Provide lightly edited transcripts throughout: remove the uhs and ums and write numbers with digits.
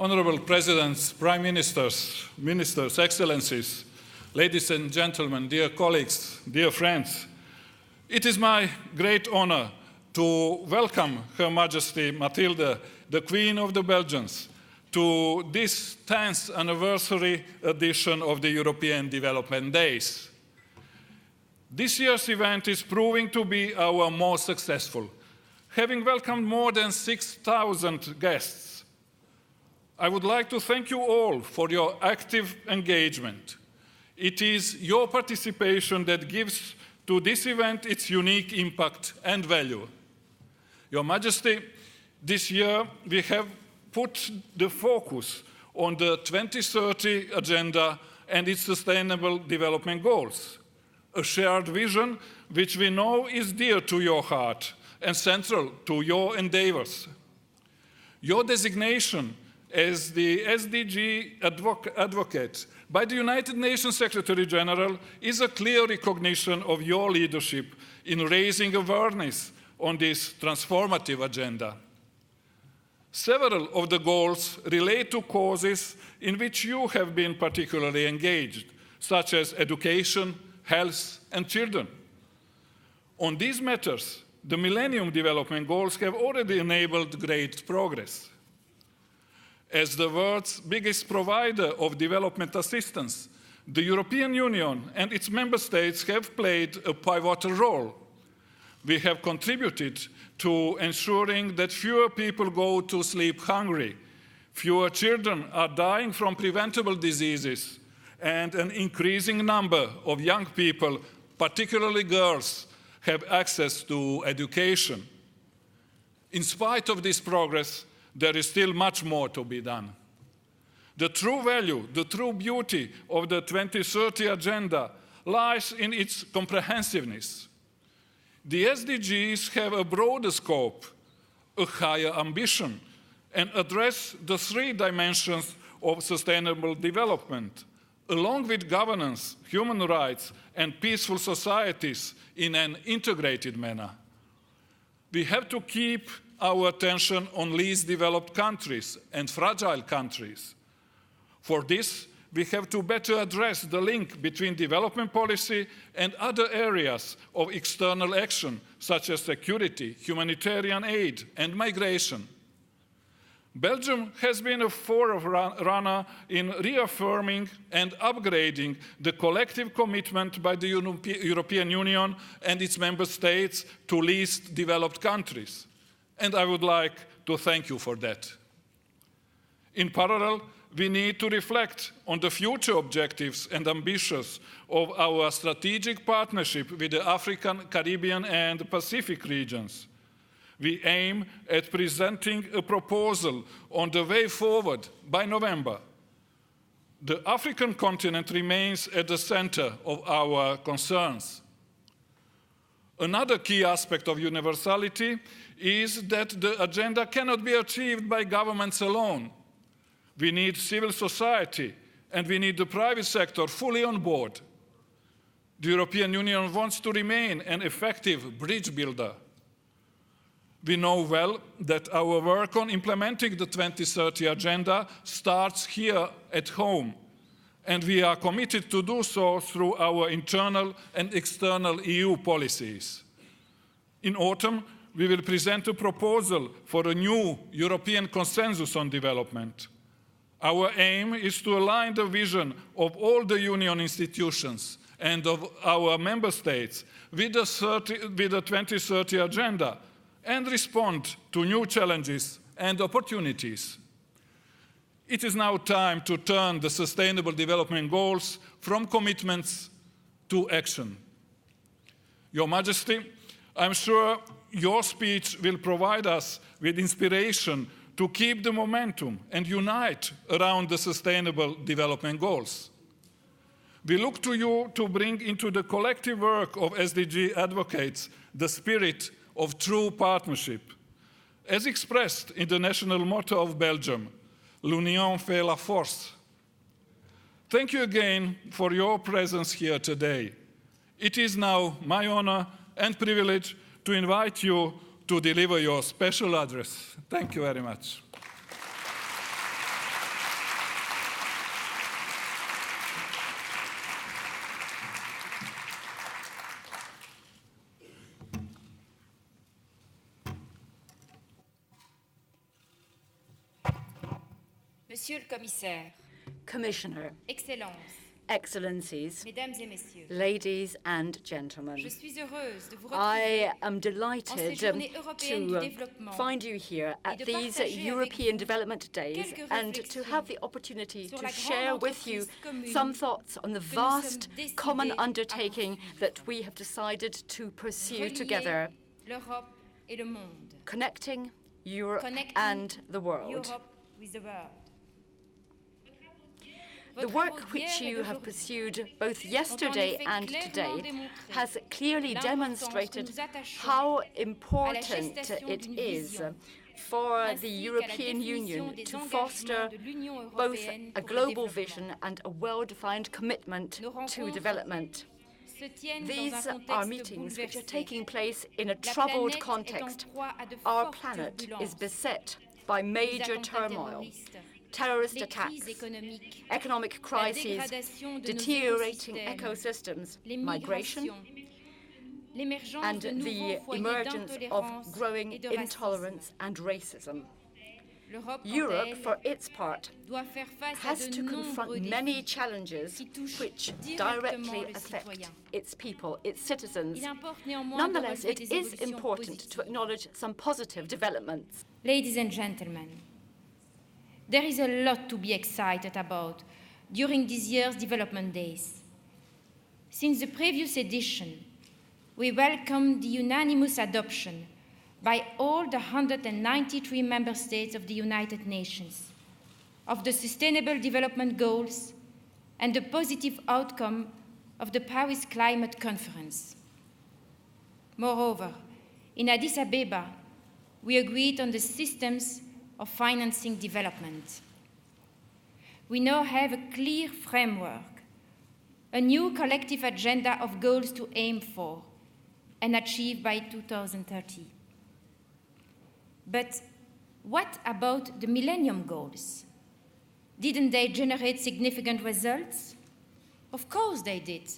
honorable presidents, prime ministers, ministers, excellencies, ladies and gentlemen, dear colleagues, dear friends, it is my great honor to welcome Her Majesty Mathilde, the Queen of the Belgians, to this 10th anniversary edition of the European Development Days. This year's event is proving to be our most successful, having welcomed more than 6,000 guests. I would like to thank you all for your active engagement. It is your participation that gives to this event its unique impact and value. Your Majesty, this year we have put the focus on the 2030 agenda and its sustainable development goals, a shared vision which we know is dear to your heart and central to your endeavors. Your designation as the SDG advocate by the United Nations Secretary General is a clear recognition of your leadership in raising awareness on this transformative agenda. Several of the goals relate to causes in which you have been particularly engaged, such as education, health, and children. On these matters, the Millennium Development Goals have already enabled great progress. As the world's biggest provider of development assistance, the European Union and its member states have played a pivotal role. We have contributed to ensuring that fewer people go to sleep hungry, fewer children are dying from preventable diseases, and an increasing number of young people, particularly girls, have access to education. In spite of this progress, there is still much more to be done. The true value, the true beauty of the 2030 agenda lies in its comprehensiveness. The SDGs have a broader scope, a higher ambition, and address the three dimensions of sustainable development, along with governance, human rights, and peaceful societies in an integrated manner. We have to keep our attention on least developed countries and fragile countries. For this, we have to better address the link between development policy and other areas of external action, such as security, humanitarian aid, and migration. Belgium has been a forerunner in reaffirming and upgrading the collective commitment by the European Union and its member states to least developed countries. And I would like to thank you for that. In parallel, we need to reflect on the future objectives and ambitions of our strategic partnership with the African, Caribbean, and Pacific regions. We aim at presenting a proposal on the way forward by November. The African continent remains at the center of our concerns. Another key aspect of universality is that the agenda cannot be achieved by governments alone. We need civil society, and we need the private sector fully on board. The European Union wants to remain an effective bridge builder. We know well that our work on implementing the 2030 agenda starts here at home, and we are committed to do so through our internal and external EU policies. In autumn, we will present a proposal for a new European consensus on development. Our aim is to align the vision of all the Union institutions and of our member states with the 2030 agenda and respond to new challenges and opportunities. It is now time to turn the Sustainable Development Goals from commitments to action. Your Majesty, I'm sure your speech will provide us with inspiration to keep the momentum and unite around the Sustainable Development Goals. We look to you to bring into the collective work of SDG advocates the spirit of true partnership, as expressed in the national motto of Belgium, l'union fait la force. Thank you again for your presence here today. It is now my honor and privilege to invite you to deliver your special address. Thank you very much. Monsieur le Commissaire, Commissioner, Excellences, Excellencies, Mesdames et Messieurs, ladies and gentlemen, je suis heureuse de vous I retrouver am delighted to find you here at these European Development Days and to have the opportunity to share with you some thoughts on the vast common undertaking that we have decided to pursue together, l'Europe et le monde. connecting Europe and the world. Europe with the world. The work which you have pursued both yesterday and today has clearly demonstrated how important it is for the European Union to foster both a global vision and a well-defined commitment to development. These are meetings which are taking place in a troubled context. Our planet is beset by major turmoil, terrorist attacks, economic crises, deteriorating ecosystems, migration, and the emergence of growing intolerance and racism. Europe, for its part, has to confront many challenges which directly affect its people, its citizens. Nonetheless, it is important to acknowledge some positive developments. Ladies and gentlemen, there is a lot to be excited about during this year's Development Days. Since the previous edition, we welcome the unanimous adoption by all the 193 member states of the United Nations of the Sustainable Development Goals and the positive outcome of the Paris Climate Conference. Moreover, in Addis Ababa, we agreed on the systems of financing development. We now have a clear framework, a new collective agenda of goals to aim for and achieve by 2030. But what about the Millennium Goals? Didn't they generate significant results? Of course they did.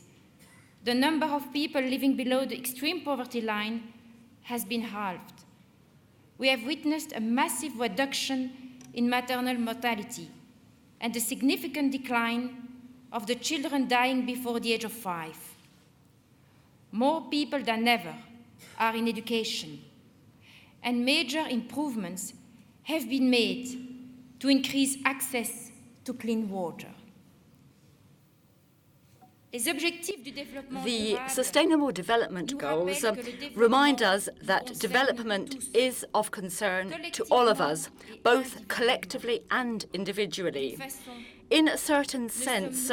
The number of people living below the extreme poverty line has been halved. We have witnessed a massive reduction in maternal mortality and a significant decline of the children dying before the age of 5. More people than ever are in education, and major improvements have been made to increase access to clean water. The Sustainable Development Goals remind us that development is of concern to all of us, both collectively and individually. In a certain sense,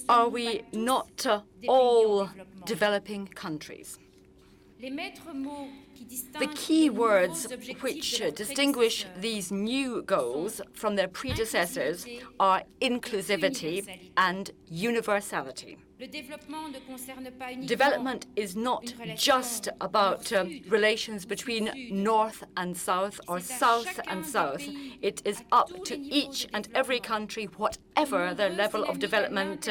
are we not all developing countries? The key words which distinguish these new goals from their predecessors are inclusivity and universality. Development is not just about relations between North and South or South and South. It is up to each and every country, whatever their level of development,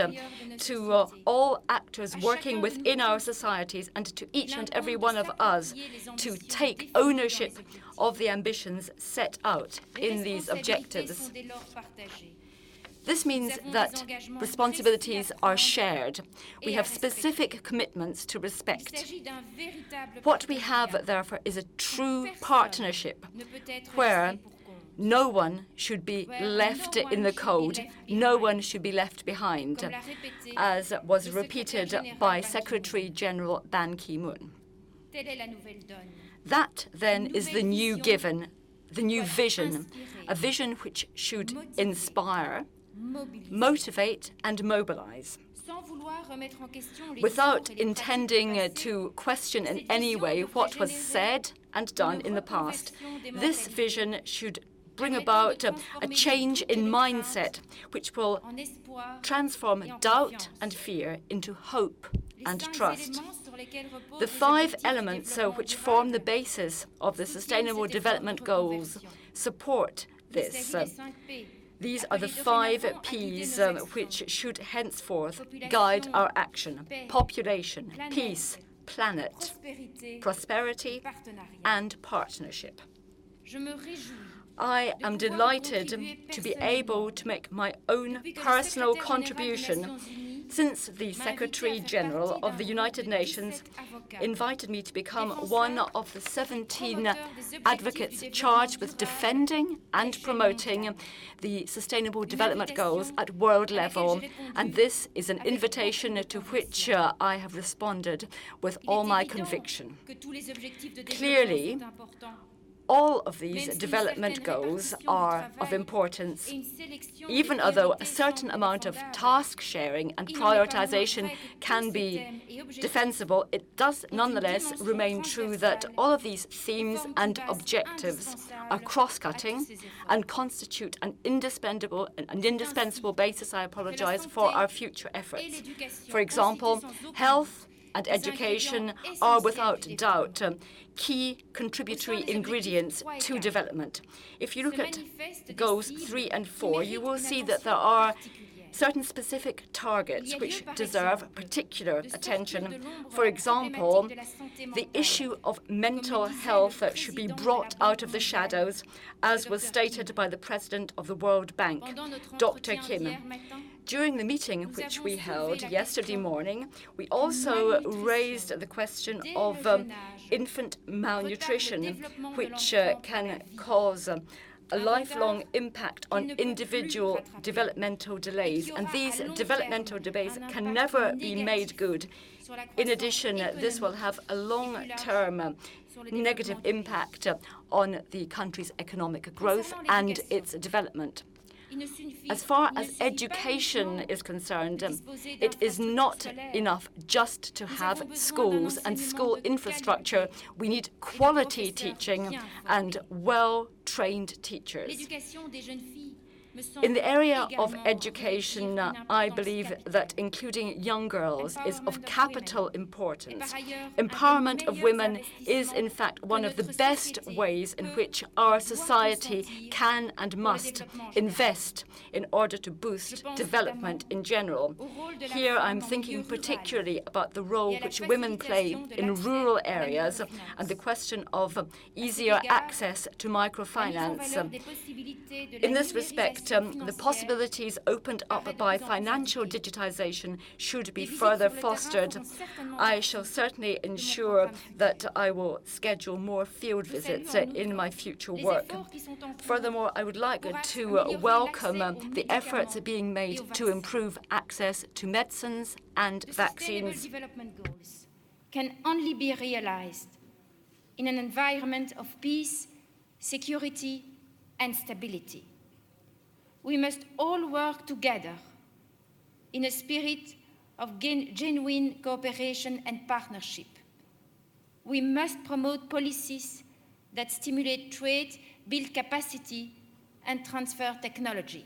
to all actors working within our societies and to each and every one of us to take ownership of the ambitions set out in these objectives. This means that responsibilities are shared. We have specific commitments to respect. What we have, therefore, is a true partnership where no one should be left in the cold, no one should be left behind, as was repeated by Secretary General Ban Ki-moon. That, then, is the new given, the new vision, a vision which should inspire, motivate and mobilize. Without intending to question in any way what was said and done in the past, this vision should bring about a change in mindset which will transform doubt and fear into hope and trust. The 5 elements which form the basis of the Sustainable Development Goals support this. These are the 5 P's which should henceforth guide our action: population, peace, planet, prosperity, and partnership. I am delighted to be able to make my own personal contribution since the Secretary General of the United Nations invited me to become one of the 17 advocates charged with defending and promoting the Sustainable Development Goals at world level. And this is an invitation to which I have responded with all my conviction. Clearly, all of these development goals are of importance, even although a certain amount of task sharing and prioritization can be defensible. It does nonetheless remain true that all of these themes and objectives are cross-cutting and constitute an indispensable basis, for our future efforts. For example, health and education are without doubt key contributory ingredients to development. If you look at goals 3 and 4, you will see that there are certain specific targets which deserve particular attention. For example, the issue of mental health should be brought out of the shadows, as was stated by the President of the World Bank, Dr. Kim. During the meeting which we held yesterday morning, we also raised the question of infant malnutrition, which can cause a lifelong impact on individual developmental delays, and these developmental delays can never be made good. In addition, this will have a long-term negative impact on the country's economic growth and its development. As far as education is concerned, it is not enough just to have schools and school infrastructure. We need quality teaching and well-trained teachers. In the area of education, I believe that including young girls is of capital importance. Empowerment of women is, in fact, one of the best ways in which our society can and must invest in order to boost development in general. Here I'm thinking particularly about the role which women play in rural areas and the question of easier access to microfinance. In this respect, the possibilities opened up by financial digitization should be further fostered. I shall certainly ensure that I will schedule more field visits in my future work. Furthermore, I would like to welcome the efforts being made to improve access to medicines and vaccines. Development goals can only be realized in an environment of peace, security, and stability. We must all work together in a spirit of genuine cooperation and partnership. We must promote policies that stimulate trade, build capacity, and transfer technology.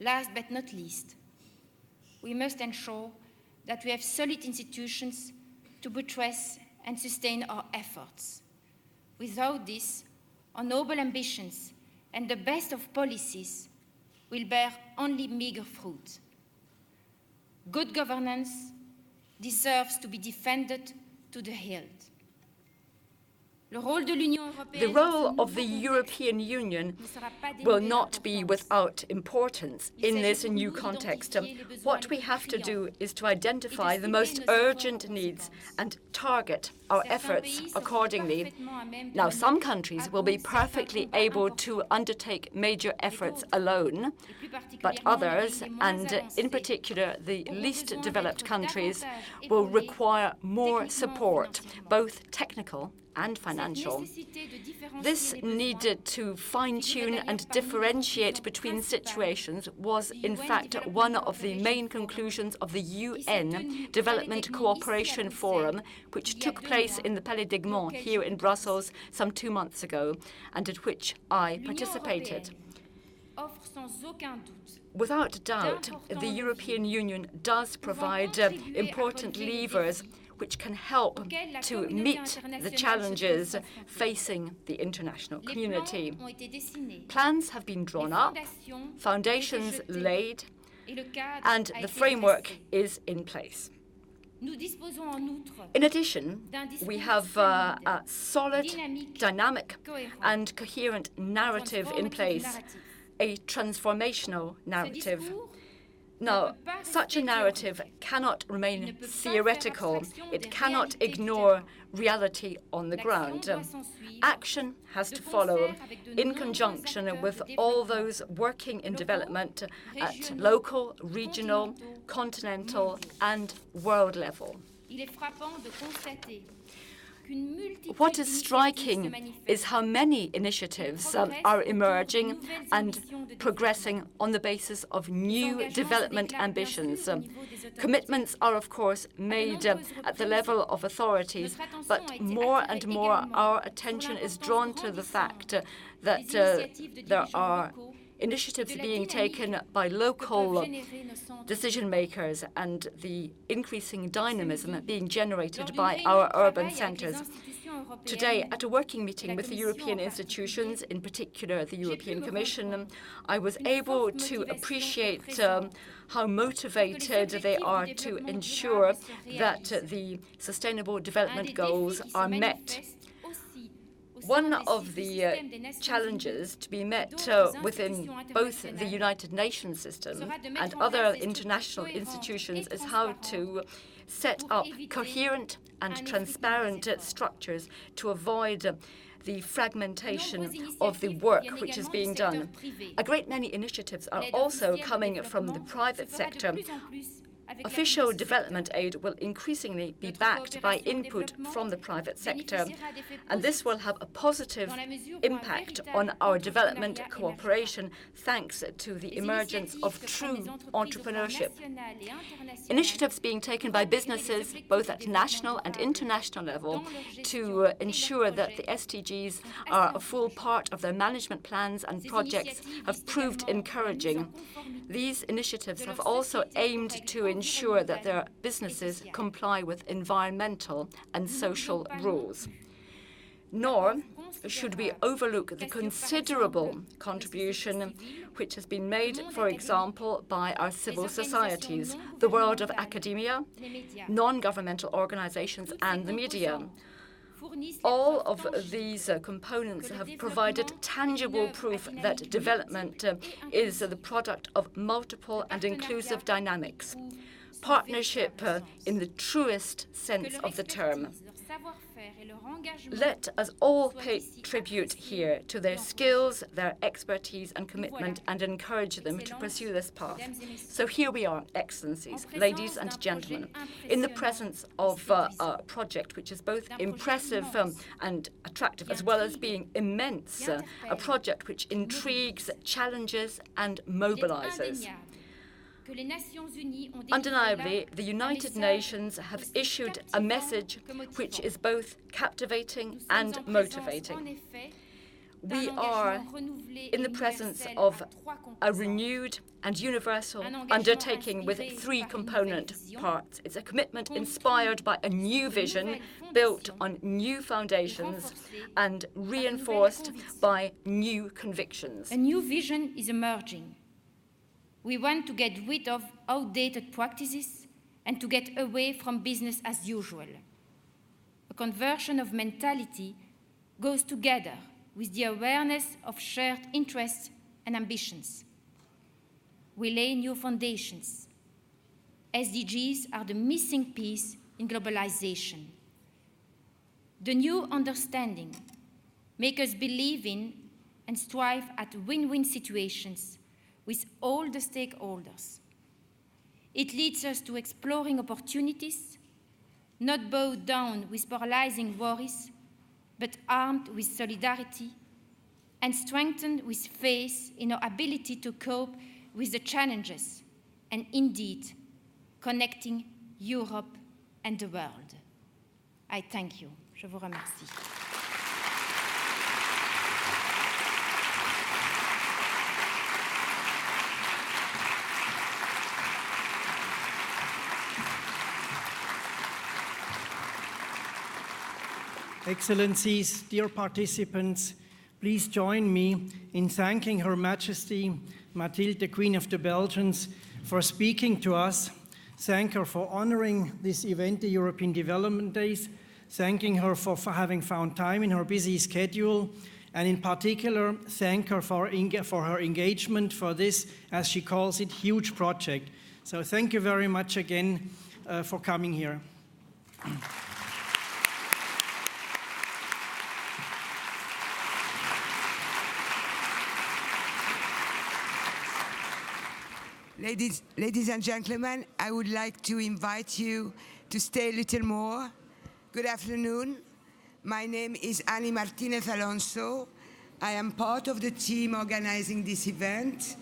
Last but not least, we must ensure that we have solid institutions to buttress and sustain our efforts. Without this, our noble ambitions and the best of policies will bear only meager fruit. Good governance deserves to be defended to the hilt. The role of the European Union will not be without importance in this new context. What we have to do is to identify the most urgent needs and target our efforts accordingly. Now, some countries will be perfectly able to undertake major efforts alone, but others, and in particular the least developed countries, will require more support, both technical and financial. This need to fine-tune and differentiate between situations was, in fact, one of the main conclusions of the UN Development Cooperation Forum, which took place in the Palais d'Egmont here in Brussels some 2 months ago, and at which I participated. Without doubt, the European Union does provide important levers which can help to meet the challenges facing the international community. Plans have been drawn up, foundations laid, and the framework is in place. In addition, we have a solid, dynamic, and coherent narrative in place, a transformational narrative. Now, such a narrative cannot remain theoretical. It cannot ignore reality on the ground. Action has to follow in conjunction with all those working in development at local, regional, continental, and world level. What is striking is how many initiatives are emerging and progressing on the basis of new development ambitions. Commitments are, of course, made at the level of authorities, but more and more our attention is drawn to the fact that there are initiatives being taken by local decision makers and the increasing dynamism being generated by our urban centres. Today, at a working meeting with the European institutions, in particular the European Commission, I was able to appreciate how motivated they are to ensure that the Sustainable Development Goals are met. One of the challenges to be met within both the United Nations system and other international institutions is how to set up coherent and transparent structures to avoid the fragmentation of the work which is being done. A great many initiatives are also coming from the private sector. Official development aid will increasingly be backed by input from the private sector, and this will have a positive impact on our development cooperation thanks to the emergence of true entrepreneurship. Initiatives being taken by businesses, both at national and international level, to ensure that the SDGs are a full part of their management plans and projects have proved encouraging. These initiatives have also aimed to ensure that their businesses comply with environmental and social rules. Nor should we overlook the considerable contribution which has been made, for example, by our civil societies, the world of academia, non-governmental organizations, and the media. All of these components have provided tangible proof that development is the product of multiple and inclusive dynamics. Partnership in the truest sense of the term. Let us all pay tribute here to their skills, their expertise and commitment, and encourage them to pursue this path. So here we are, Excellencies, ladies and gentlemen, in the presence of a project which is both impressive and attractive, as well as being immense, a project which intrigues, challenges and mobilizes. Undeniably, the United Nations have issued a message which is both captivating and motivating. We are in the presence of a renewed and universal undertaking with three component parts. It's a commitment inspired by a new vision, built on new foundations, and reinforced by new convictions. A new vision is emerging. We want to get rid of outdated practices and to get away from business as usual. A conversion of mentality goes together with the awareness of shared interests and ambitions. We lay new foundations. SDGs are the missing piece in globalization. The new understanding makes us believe in and strive at win-win situations with all the stakeholders. It leads us to exploring opportunities, not bowed down with paralyzing worries, but armed with solidarity and strengthened with faith in our ability to cope with the challenges and indeed connecting Europe and the world. I thank you. Je vous remercie. Excellencies, dear participants, please join me in thanking Her Majesty Mathilde, the Queen of the Belgians, for speaking to us thank her for honoring this event, the European Development Days, thanking her for having found time in her busy schedule, and in particular, thank her for her engagement for this, as she calls it, huge project. So thank you very much again for coming here. Ladies and gentlemen, I would like to invite you to stay a little more. Good afternoon. My name is Annie Martinez Alonso. I am part of the team organizing this event,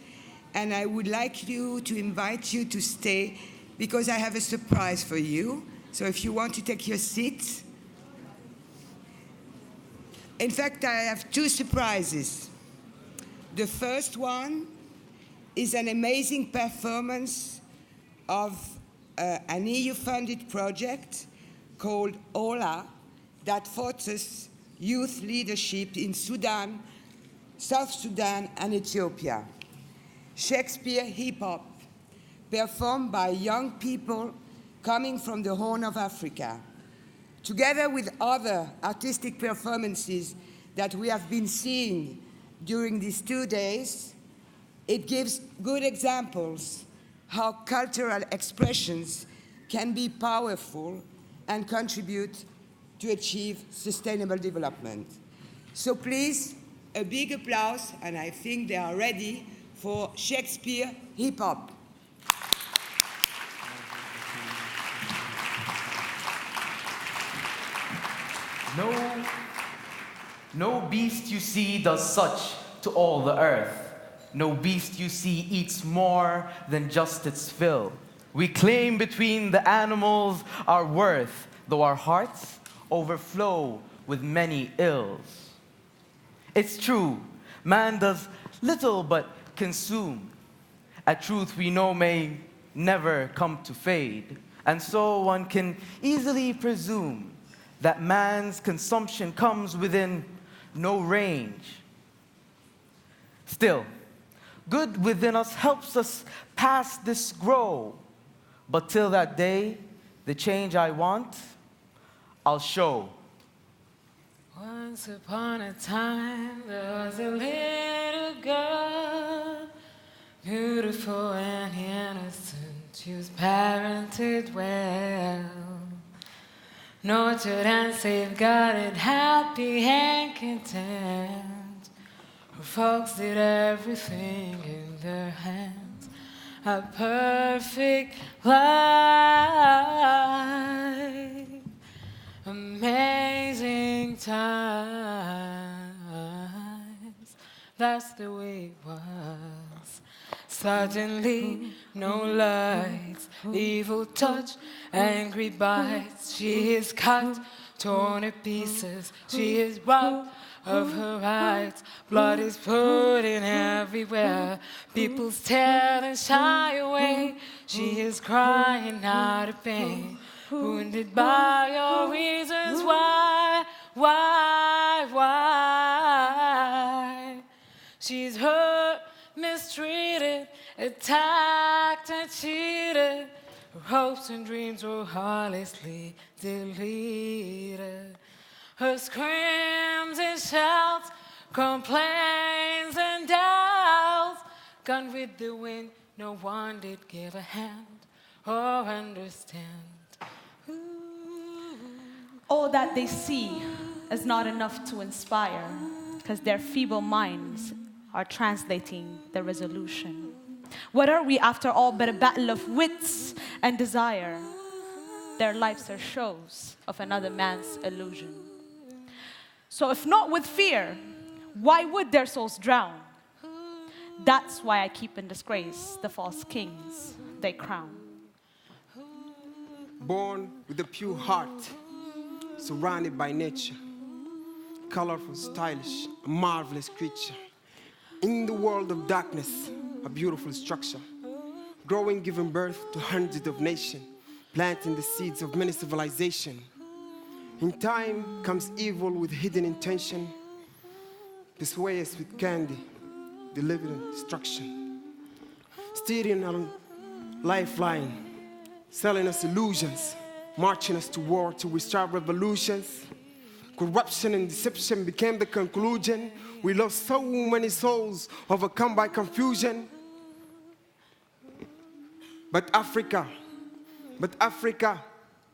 and I would like to invite you to stay because I have a surprise for you. So if you want to take your seats. In fact, I have two surprises. The first one is an amazing performance of an EU-funded project called OLA that fosters youth leadership in Sudan, South Sudan, and Ethiopia. Shakespeare hip-hop, performed by young people coming from the Horn of Africa. Together with other artistic performances that we have been seeing during these 2 days, it gives good examples how cultural expressions can be powerful and contribute to achieve sustainable development. So please, a big applause, and I think they are ready for Shakespeare hip-hop. No beast you see does such to all the earth. No beast you see eats more than just its fill. We claim between the animals our worth, though our hearts overflow with many ills. It's true, man does little but consume. A truth we know may never come to fade, and so one can easily presume that man's consumption comes within no range. Still, good within us helps us pass this grow. But till that day, the change I want, I'll show. Once upon a time, there was a little girl, beautiful and innocent. She was parented well, nurtured and safeguarded, happy and content. Her folks did everything in their hands. A perfect life, amazing times. That's the way it was. Suddenly, no lights, evil touch, angry bites. She is cut, torn to pieces. She is robbed of her rights. Blood is pouring everywhere. People stare and shy away. She is crying out of pain, wounded by your reasons why. She's hurt, mistreated, attacked and cheated. Her hopes and dreams were heartlessly deleted. Her screams and shouts, complaints and doubts, gone with the wind, no one did give a hand or understand. All that they see is not enough to inspire, because their feeble minds are translating the resolution. What are we after all but a battle of wits and desire? Their lives are shows of another man's illusion. So if not with fear, why would their souls drown? That's why I keep in disgrace the false kings they crown. Born with a pure heart, surrounded by nature, colorful, stylish, a marvelous creature. In the world of darkness, a beautiful structure, growing, giving birth to hundreds of nations, planting the seeds of many civilizations. In time comes evil with hidden intention, persuade us with candy, delivering destruction. Steering on lifeline, selling us illusions, marching us to war to restart revolutions. Corruption and deception became the conclusion. We lost so many souls, overcome by confusion. But Africa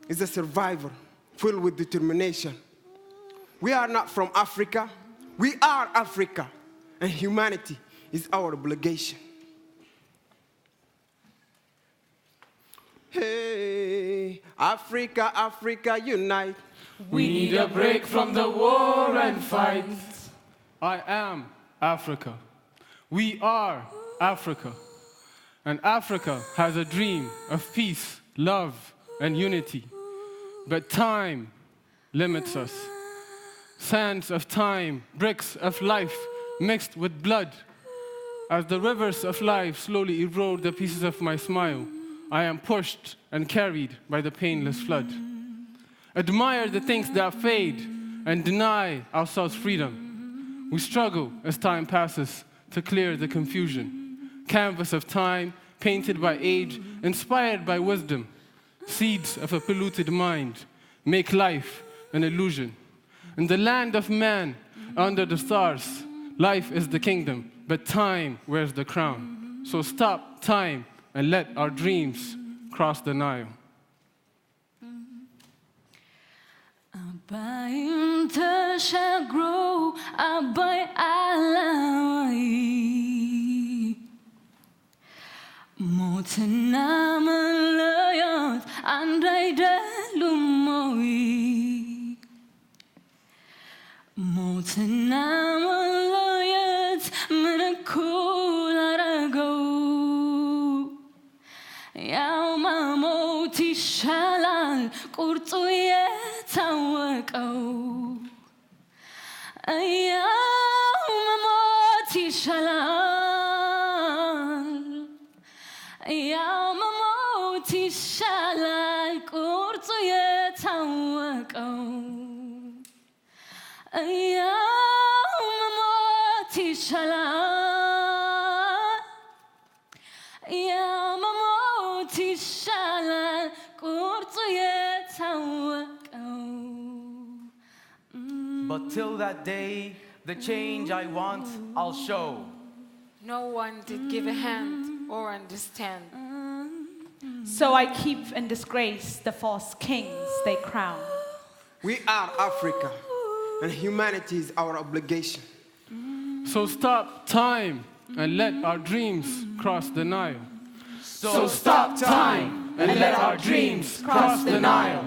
is a survivor filled with determination. We are not from Africa, we are Africa, and humanity is our obligation. Hey, Africa, Africa, unite. We need a break from the war and fight. I am Africa. We are Africa. And Africa has a dream of peace, love, and unity. But time limits us. Sands of time, bricks of life mixed with blood. As the rivers of life slowly erode the pieces of my smile, I am pushed and carried by the painless flood. Admire the things that fade and deny ourselves freedom. We struggle as time passes to clear the confusion. Canvas of time, painted by age, inspired by wisdom. Seeds of a polluted mind make life an illusion. In the land of man, under the stars, life is the kingdom, but time wears the crown. So stop time and let our dreams cross the Nile. Abayin ተሻግሮ አባይ አላዋይ ሞትና መለያት አንድ አይደሉም ወይ ሞትና መለያት ምን እኩል አረገው ያው መሞት ይሻላል ቁርጡ የታወቀው ያው መሞት ይሻላል ያው መሞት ይሻላል ቁርጡ የታወቀው ያው መሞት ይሻላል ያው መሞት ይሻላል ቁርጡ የታወቀው But till that day, the change I want, I'll show. No one did give a hand or understand. So I keep in disgrace the false kings they crown. We are Africa, and humanity is our obligation. So stop time and let our dreams cross the Nile. So stop time and let our dreams cross the Nile.